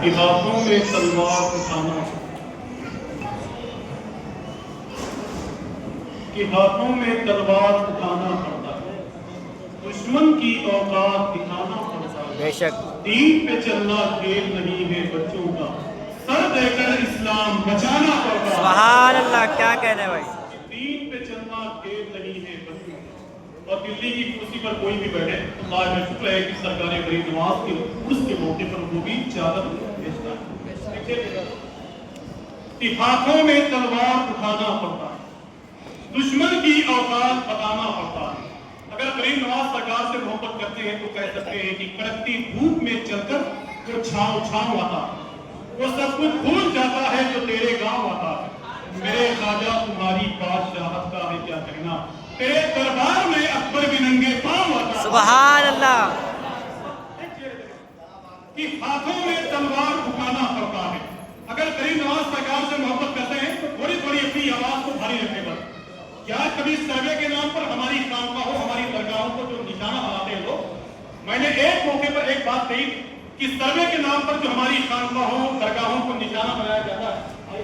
کہ ہاتھوں میں تلوار اٹھانا پڑتا ہے، دشمن کی اوقات دکھانا پڑتا ہے، بے شک دین پہ چلنا کھیل نہیں ہے بچوں کا، سر دے کر اسلام بچانا پڑتا ہے۔ سبحان اللہ، کیا کہنے بھائی، دین پہ چلنا کھیل نہیں ہے بچوں کا۔ اور دلی کی کرسی پر کوئی بھی بیٹھے، اللہ کا شکر ہے کہ سرکار غریب نواز کے اس کے موقع پر وہ بھی چادر بھیجتا ہے کہ ہاتھوں میں تلوار اٹھانا پڑتا ہے، دشمن کی اوقات بتانا پڑتا ہے۔ اگر غریب نواز سرکار سے محبت کرتے ہیں تو کہہ سکتے ہیں کہ کڑکتی دھوپ میں چل کر جو چھاؤں چھاؤں آتا ہے، وہ سب کچھ بھول جاتا ہے جو تیرے گاؤں آتا ہے۔ میرے خواجہ تمہاری بادشاہت کا ہے کیا کہنا، تیرے دربار میں اکبر بھی ننگے پاؤں آتا ہے۔ سبحان اللہ، کہ ہاتھوں میں تلوار اٹھانا پڑتا ہے۔ اگر غریب نواز سرکار سے محبت کرتے ہیں تو تھوڑی تھوڑی اپنی آواز کو بھاری رکھے گا۔ کیا کبھی سروے کے نام پر ہماری خانقاہوں ہماری درگاہوں کو جو نشانہ بناتے ہیں لوگ، میں نے ایک موقع پر ایک بات کہی کہ سروے کے نام پر جو ہماری خانقاہوں درگاہوں کو نشانہ بنایا جاتا ہے،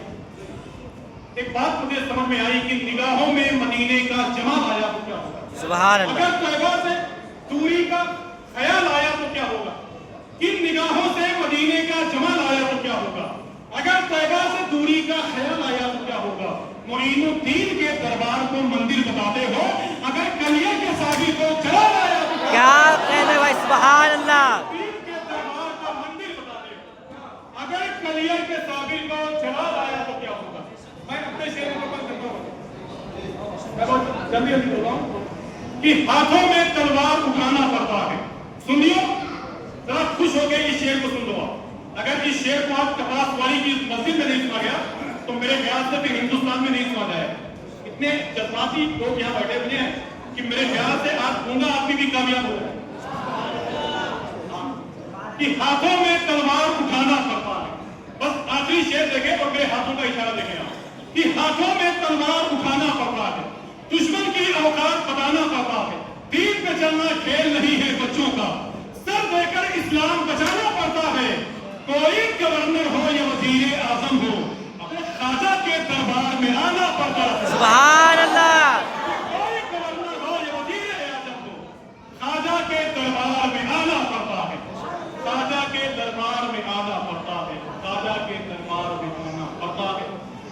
ایک بات مجھے سمجھ میں آئی کہ نگاہوں میں مدینے کا جمال آیا تو کیا ہوگا، سبحان اللہ، اگر طیبہ سے دوری کا خیال آیا تو کیا ہوگا، کن نگاہوں سے مدینے کا جمال آیا تو کیا ہوگا، اگر طیبہ سے دوری کا خیال آیا تو کیا ہوگا۔ معین الدین کے دربار کو مندر بتاتے ہو، اگر کلیہ کے صابر کو جلا لایا تو کیا کہنے بھائی، سبحان اللہ، دین کے دربار کا مندر بتاتے ہو، اگر کلیہ کے صابر کو جلا لایا تو کیا ہوگا۔ میں اپنے شعر کو بند کرتا ہوں، میں بہت جلدی بول رہا ہوں کہ ہاتھوں میں تلوار اٹھانا پڑتا ہے۔ سنیو ذرا خوش ہو کے اس شعر کو سن لو آپ۔ اگر اس شعر کو آپ کپاس والی کی مسجد میں نہیں سنا گیا تو میرے خیال سے پھر ہندوستان میں نہیں سنا جائے۔ اتنے جذباتی لوگ یہاں بیٹھے ہوئے ہیں کہ میرے خیال سے آج گونگا آدمی بھی کامیاب ہو جائے۔ کہ ہاتھوں میں تلوار اٹھانا پڑتا ہے، بس آخری شعر دیکھیں اور میرے ہاتھوں کا اشارہ دیکھیں آپ، کہ ہاتھوں میں تلوار اٹھانا پڑتا ہے، دشمن کی اوقات بتانا پڑتا ہے، دین پہ چلنا کھیل نہیں ہے بچوں کا، سر دے کر اسلام بچانا پڑتا ہے۔ کوئی گورنر ہو یا وزیر اعظم ہو، اپنے خواجہ کے دربار میں آنا پڑتا ہے۔ سبحان اللہ، کوئی گورنر ہو یا وزیر اعظم ہو، خواجہ کے دربار میں آنا پڑتا ہے، خواجہ کے دربار میں آنا پڑتا ہے، خواجہ کے دربار میں آنا پڑتا ہے،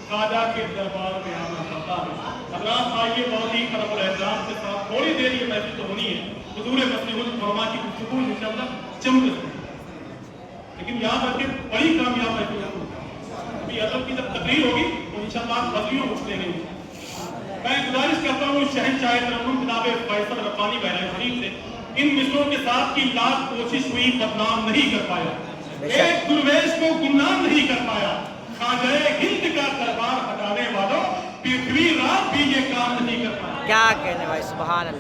خواجہ کے دربار میں آنا پڑتا ہے۔ حضرات آئیے بہت ہی ادب و احترام کے ساتھ، تھوڑی دیر یہ محفل تو ہونی ہے، حضور مسیح الفرما کی گفتگو انشاءاللہ چمک سکتی ہے، لیکن یاد رکھیں بڑی کامیاب محفل ہے۔ ابھی ادب کی جب تقریر ہوگی تو انشاءاللہ آپ غزلیوں اٹھ لیں گے۔ میں گزارش کرتا ہوں شہنشاہ ترنم جناب فیصل ربانی بہرائے شریف سے، ان مصروں کے ساتھ کی لاکھ کوشش ہوئی بدنام نہیں کر پایا، ایک درویش کو گمنام نہیں کر پایا، خواجہ ہند کا دربار ہٹانے والوں پرتھوی رات بھی یہ کام نہیں کر پایا۔ کیا کہنے بھائی، سبحان اللہ۔